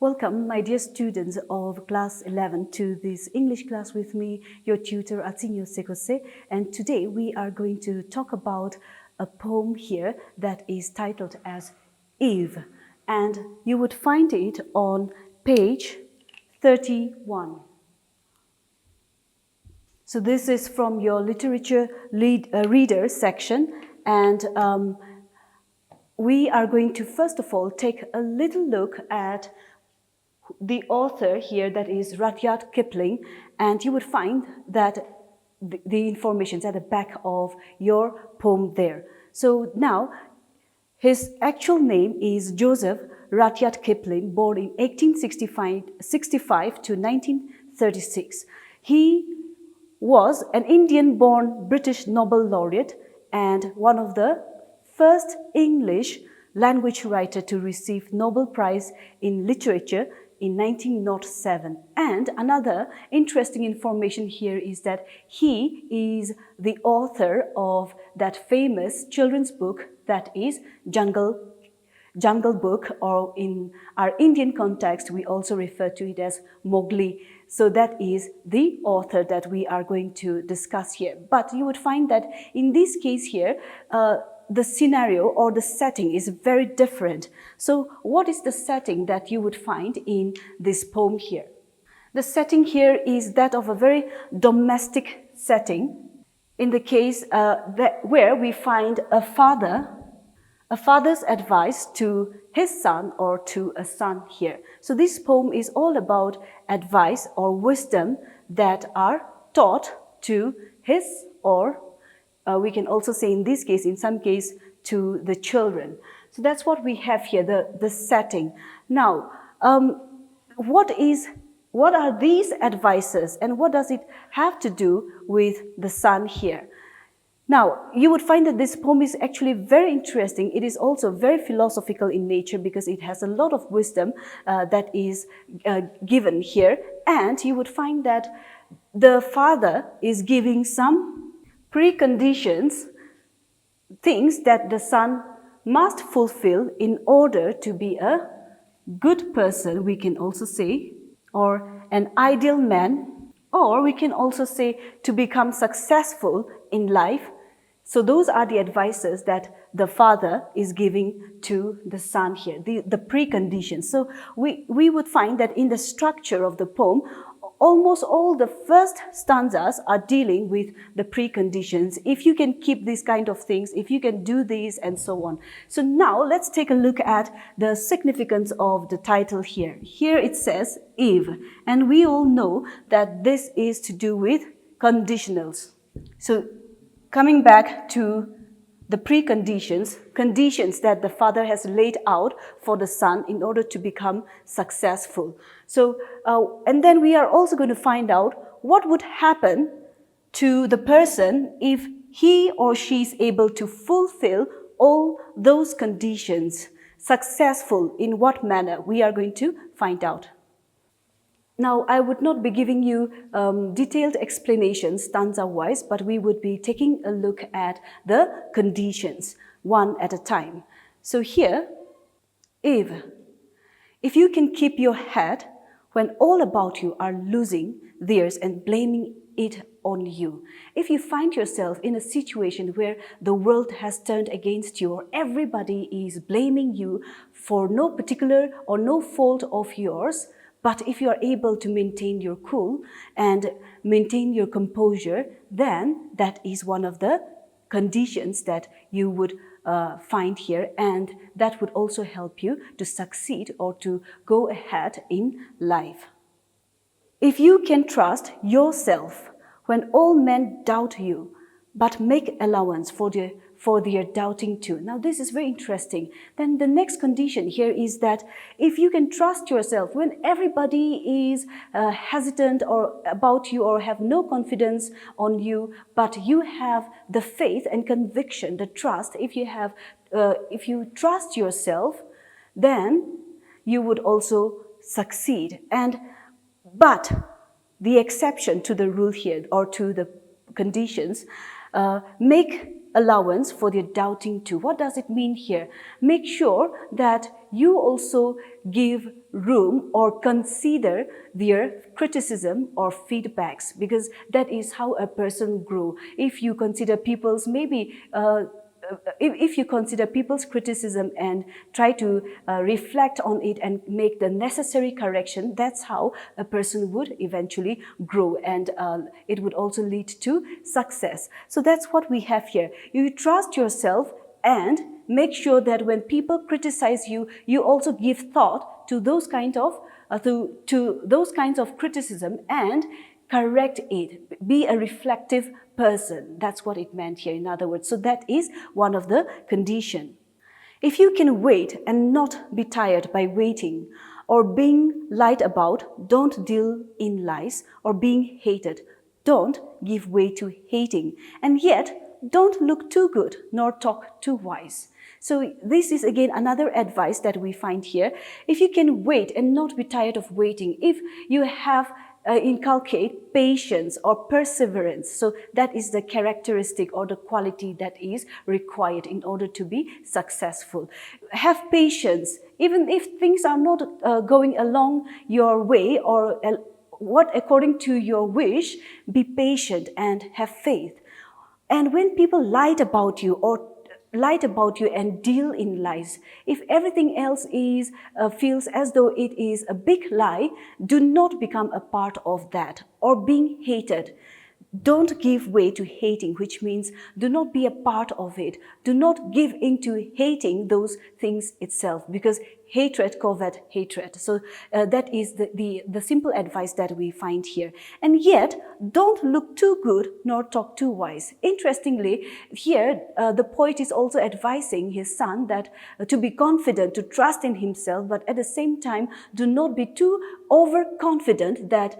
Welcome, my dear students of class 11 to this English class with me, your tutor Atinyo Sekose, and today we are going to talk about a poem here that is titled as Eve, and you would find it on page 31. So this is from your literature reader section, and we are going to first of all take a little look at the author here, that is Rudyard Kipling, and you would find that the information is at the back of your poem there. So now, his actual name is Joseph Rudyard Kipling, born in 1865 to 1936. He was an Indian-born British Nobel laureate and one of the first English language writer to receive Nobel Prize in Literature in 1907. And another interesting information here is that he is the author of that famous children's book that is Jungle Book, or in our Indian context we also refer to it as Mowgli. So that is the author that we are going to discuss here. But you would find that in this case here, the scenario or the setting is very different. So what is the setting that you would find in this poem here? The setting here is that of a very domestic setting, in the case where we find a father's advice to his son or to a son here. So this poem is all about advice or wisdom that are taught to his, or we can also say in this case, in some case, to the children. So that's what we have here, the setting. Now, what are these advices and what does it have to do with the son here? Now, you would find that this poem is actually very interesting. It is also very philosophical in nature because it has a lot of wisdom that is given here. And you would find that the father is giving some preconditions, things that the son must fulfill in order to be a good person, we can also say, or an ideal man, or we can also say to become successful in life. So those are the advices that the father is giving to the son here, the preconditions. So we would find that in the structure of the poem, almost all the first stanzas are dealing with the preconditions. If you can keep these kind of things, if you can do these, and so on. So now let's take a look at the significance of the title here. Here it says Eve, and we all know that this is to do with conditionals. So coming back to the preconditions, conditions that the father has laid out for the son in order to become successful. So, and then we are also going to find out what would happen to the person if he or she is able to fulfill all those conditions. Successful in what manner? We are going to find out. Now, I would not be giving you detailed explanations stanza-wise, but we would be taking a look at the conditions, one at a time. So here, Eve, if you can keep your head when all about you are losing theirs and blaming it on you. If you find yourself in a situation where the world has turned against you or everybody is blaming you for no particular or no fault of yours, but if you are able to maintain your cool and maintain your composure, then that is one of the conditions that you would find here, and that would also help you to succeed or to go ahead in life. If you can trust yourself when all men doubt you, but make allowance for their doubting too. Now this is very interesting. Then the next condition here is that if you can trust yourself when everybody is hesitant or about you or have no confidence on you, but you have the faith and conviction, the trust, if you trust yourself, then you would also succeed. But the exception to the rule here, or to the conditions, make allowance for their doubting too. What does it mean here? Make sure that you also give room or consider their criticism or feedbacks, because that is how a person grows. If you consider people's if you consider people's criticism and try to reflect on it and make the necessary correction, that's how a person would eventually grow, and it would also lead to success. So that's what we have here. You trust yourself and make sure that when people criticize you, you also give thought to those kind of to those kinds of criticism and correct it. Be a reflective person. That's what it meant here, in other words. So that is one of the conditions. If you can wait and not be tired by waiting or being lied about, don't deal in lies, or being hated, don't give way to hating. And yet, don't look too good nor talk too wise. So this is again another advice that we find here. If you can wait and not be tired of waiting, if you have inculcate patience or perseverance. So that is the characteristic or the quality that is required in order to be successful. Have patience, even if things are not going along your way or what according to your wish. Be patient and have faith. And when people lied about you and deal in lies, if everything else is feels as though it is a big lie, do not become a part of that. Or being hated, don't give way to hating, which means do not be a part of it. Do not give into hating those things itself, because hatred covet hatred. So that is the simple advice that we find here. And yet, don't look too good nor talk too wise. Interestingly, here the poet is also advising his son that to be confident, to trust in himself, but at the same time, do not be too overconfident that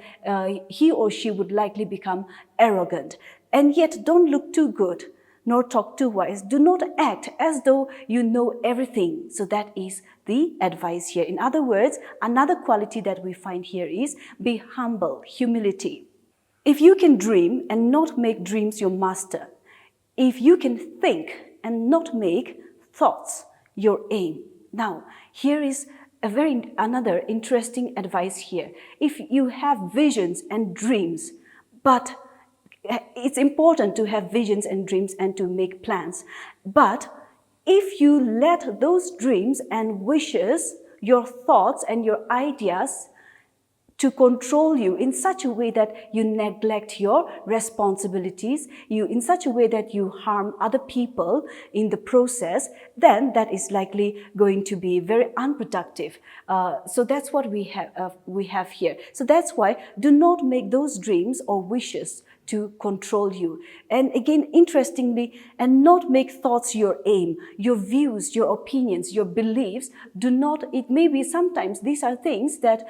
he or she would likely become arrogant. And yet, don't look too good nor talk too wise. Do not act as though you know everything. So that is the advice here. In other words, another quality that we find here is be humble, humility. If you can dream and not make dreams your master, if you can think and not make thoughts your aim. Now, here is another interesting advice here. If you have visions and dreams, but it's important to have visions and dreams and to make plans. But if you let those dreams and wishes, your thoughts and your ideas to control you in such a way that you neglect your responsibilities, in such a way that you harm other people in the process, then that is likely going to be very unproductive. So that's what we have here. So that's why do not make those dreams or wishes to control you. And again, interestingly, and not make thoughts your aim, your views, your opinions, your beliefs. Do not, it may be sometimes these are things that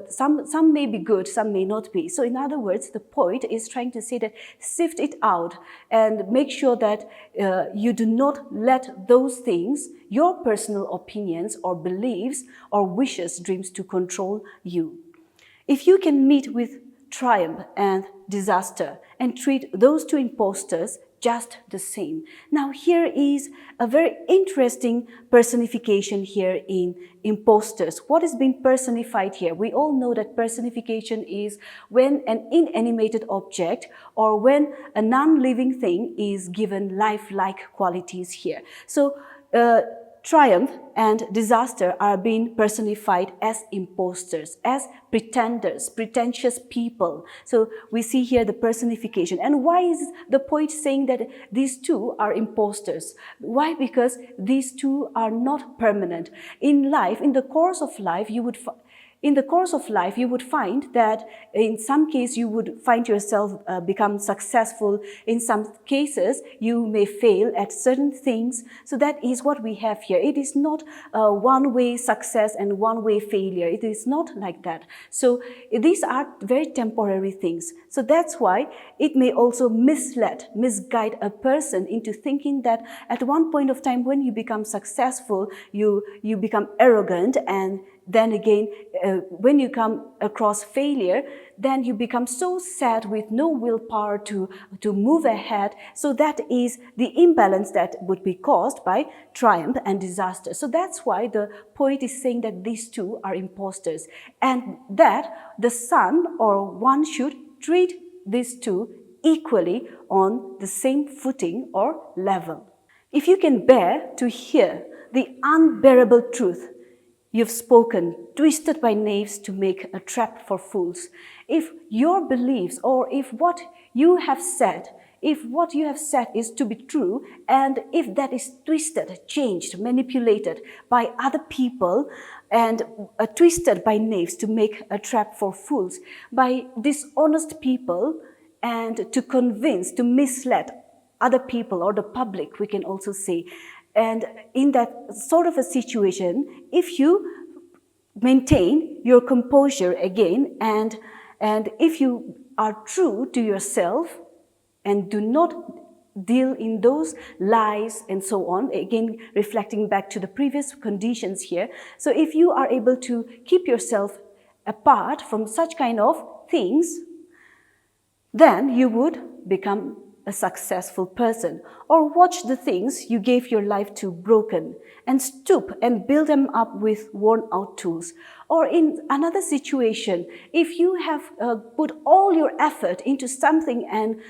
some may be good, some may not be. So in other words, the poet is trying to say that sift it out and make sure that you do not let those things, your personal opinions or beliefs or wishes, dreams to control you. If you can meet with triumph and disaster and treat those two impostors just the same. Now here is a very interesting personification here in impostors. What is being personified here? We all know that personification is when an inanimated object or when a non-living thing is given lifelike qualities here. So triumph and disaster are being personified as impostors, as pretenders, pretentious people. So we see here the personification. And why is the poet saying that these two are impostors? Why? Because these two are not permanent. In life, in the course of life, you would find that in some case you would find yourself become successful. In some cases, you may fail at certain things. So that is what we have here. It is not one-way success and one-way failure. It is not like that. So these are very temporary things. So that's why it may also misguide a person into thinking that at one point of time when you become successful, you become arrogant and then again, when you come across failure, then you become so sad with no willpower to move ahead. So that is the imbalance that would be caused by triumph and disaster. So that's why the poet is saying that these two are impostors, and that the son or one should treat these two equally on the same footing or level. If you can bear to hear the unbearable truth you've spoken, twisted by knaves to make a trap for fools, if your beliefs or if what you have said is to be true, and if that is twisted, changed, manipulated by other people, and twisted by knaves to make a trap for fools, by dishonest people, and to convince, to mislead other people or the public, we can also say. And in that sort of a situation, if you maintain your composure again, and if you are true to yourself and do not deal in those lies and so on, again reflecting back to the previous conditions here. So if you are able to keep yourself apart from such kind of things, then you would become a successful person. Or watch the things you gave your life to broken and stoop and build them up with worn out tools. Or in another situation, if you have put all your effort into something and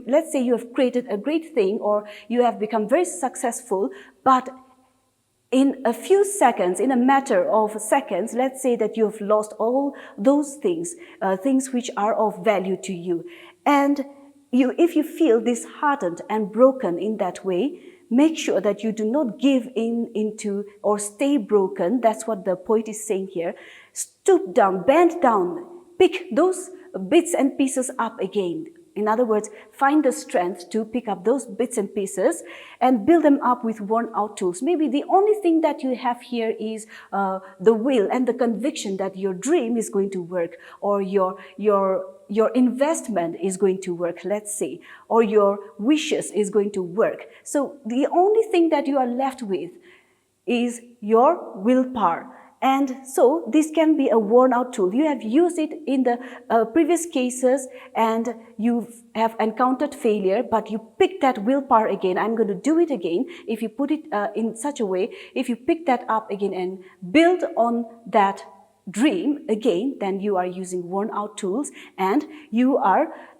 let's say you have created a great thing, or you have become very successful, but in a few seconds, in a matter of seconds, let's say that you have lost all those things, things which are of value to you. And if you feel disheartened and broken in that way, make sure that you do not give into or stay broken. That's what the poet is saying here. Stoop down, bend down, pick those bits and pieces up again. In other words, find the strength to pick up those bits and pieces and build them up with worn-out tools. Maybe the only thing that you have here is the will and the conviction that your dream is going to work, or your investment is going to work, let's say, or your wishes is going to work. So the only thing that you are left with is your willpower. And so this can be a worn-out tool. You have used it in the previous cases and you have encountered failure, but you pick that willpower again. I'm going to do it again. If you put it in such a way, if you pick that up again and build on that dream again, then you are using worn-out tools, and you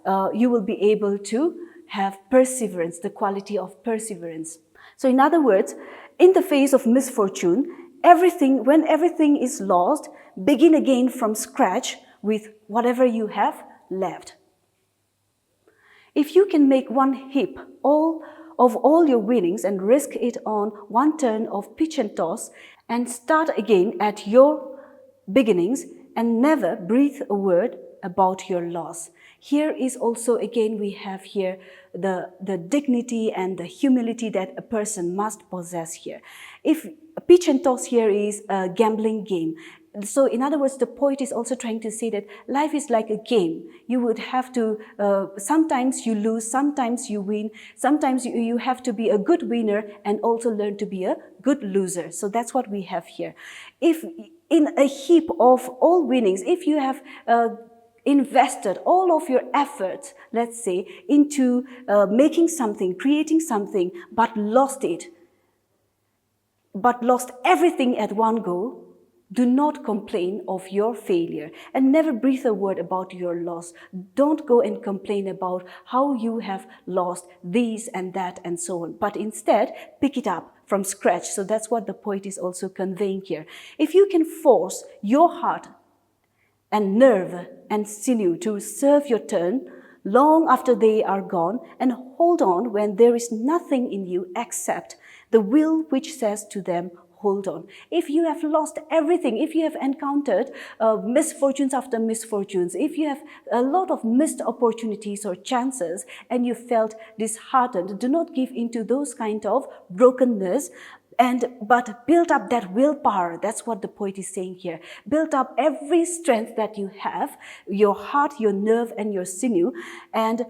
will be able to have perseverance, the quality of perseverance. So in other words, in the face of misfortune, when everything is lost, begin again from scratch with whatever you have left. If you can make one heap of all your winnings and risk it on one turn of pitch and toss, and start again at your beginnings and never breathe a word about your loss. Here is also, again, we have here the dignity and the humility that a person must possess here. If pitch and toss here is a gambling game. So in other words, the poet is also trying to say that life is like a game. You would have to, sometimes you lose, sometimes you win, sometimes you have to be a good winner and also learn to be a good loser. So that's what we have here. If in a heap of all winnings, if you have invested all of your efforts, let's say, into making something, creating something, but lost everything at one go, do not complain of your failure and never breathe a word about your loss. Don't go and complain about how you have lost this and that and so on, but instead pick it up from scratch. So that's what the poet is also conveying here. If you can force your heart and nerve and sinew to serve your turn long after they are gone, and hold on when there is nothing in you except the will which says to them, hold on. If you have lost everything, if you have encountered misfortunes after misfortunes, if you have a lot of missed opportunities or chances and you felt disheartened, do not give into those kind of brokenness, but build up that willpower. That's what the poet is saying here. Build up every strength that you have, your heart, your nerve, and your sinew, and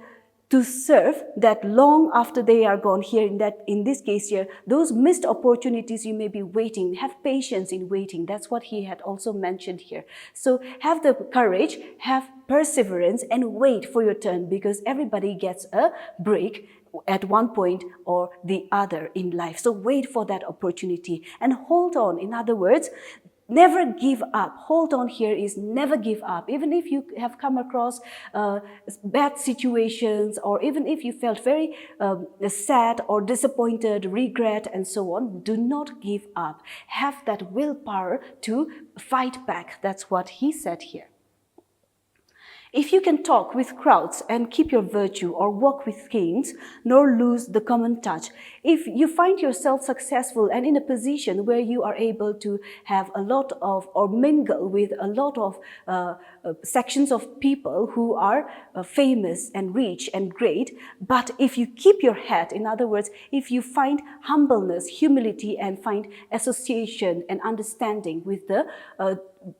to serve that long after they are gone. Here in this case here, those missed opportunities you may be waiting, have patience in waiting. That's what he had also mentioned here. So have the courage, have perseverance, and wait for your turn, because everybody gets a break at one point or the other in life. So wait for that opportunity and hold on. In other words, never give up. Hold on here is never give up. Even if you have come across bad situations, or even if you felt very sad or disappointed, regret and so on, do not give up. Have that willpower to fight back. That's what he said here. If you can talk with crowds and keep your virtue, or walk with kings, nor lose the common touch. If you find yourself successful and in a position where you are able to have a lot of, or mingle with a lot of sections of people who are famous and rich and great, but if you keep your head, in other words, if you find humbleness, humility, and find association and understanding with the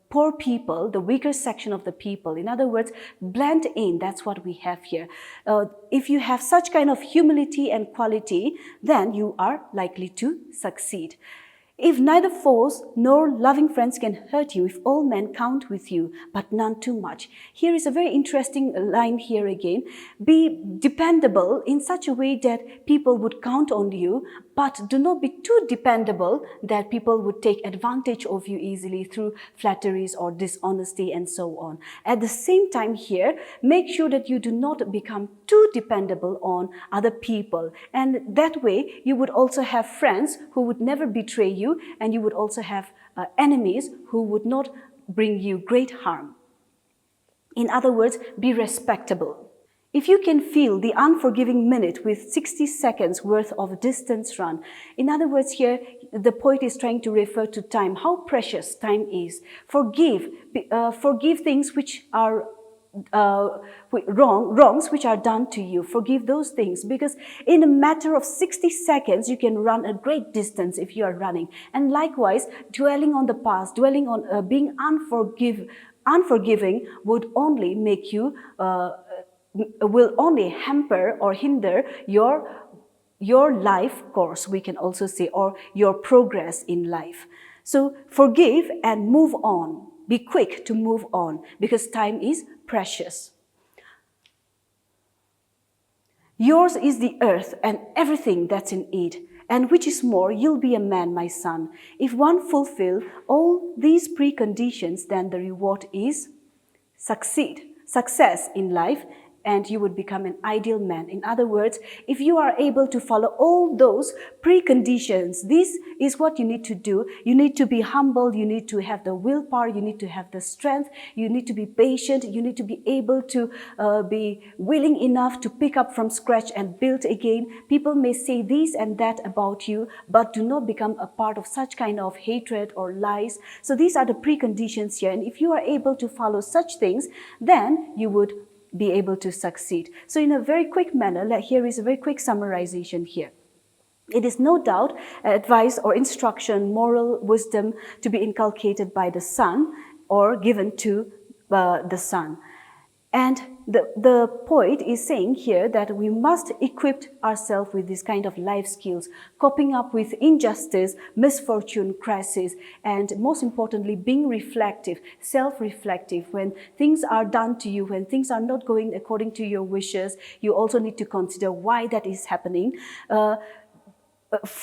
poor people, the weaker section of the people. In other words, blend in. That's what we have here. If you have such kind of humility and quality, then you are likely to succeed. If neither foes nor loving friends can hurt you, if all men count with you, but none too much. Here is a very interesting line here again. Be dependable in such a way that people would count on you, but do not be too dependable that people would take advantage of you easily through flatteries or dishonesty and so on. At the same time here, make sure that you do not become too dependable on other people. And that way, you would also have friends who would never betray you, and you would also have enemies who would not bring you great harm. In other words, be respectable. If you can feel the unforgiving minute with 60 seconds worth of distance run, in other words here, the poet is trying to refer to time, how precious time is. Forgive things which are wrongs which are done to you. Forgive those things, because in a matter of 60 seconds you can run a great distance if you are running. And likewise, dwelling on the past, dwelling on being unforgiving would only make you will only hamper or hinder your life course, we can also say, or your progress in life. So forgive and move on. Be quick to move on, because time is precious. Yours is the earth and everything that's in it, and which is more, you'll be a man, my son. If one fulfill all these preconditions, then the reward is success in life, and you would become an ideal man. In other words, if you are able to follow all those preconditions, this is what you need to do. You need to be humble, you need to have the willpower, you need to have the strength, you need to be patient, you need to be able to be willing enough to pick up from scratch and build again. People may say this and that about you, but do not become a part of such kind of hatred or lies. So these are the preconditions here, and if you are able to follow such things, then you would be able to succeed. So in a very quick manner, here is a very quick summarization here. It is no doubt advice or instruction, moral wisdom to be inculcated by the son or given to the son. And the poet is saying here that we must equip ourselves with this kind of life skills, coping up with injustice, misfortune, crisis, and most importantly, being reflective, self-reflective. When things are done to you, when things are not going according to your wishes, you also need to consider why that is happening.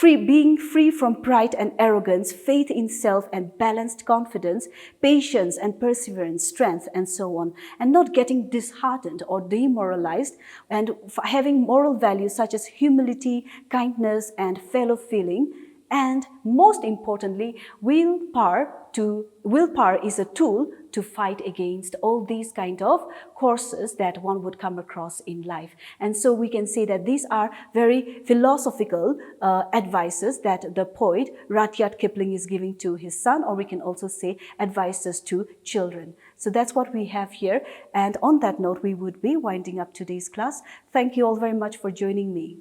Being free from pride and arrogance, faith in self and balanced confidence, patience and perseverance, strength and so on, and not getting disheartened or demoralized, and having moral values such as humility, kindness and fellow feeling, and most importantly, willpower is a tool to fight against all these kind of courses that one would come across in life. And so we can say that these are very philosophical advices that the poet Rudyard Kipling is giving to his son, or we can also say advices to children. So that's what we have here. And on that note, we would be winding up today's class. Thank you all very much for joining me.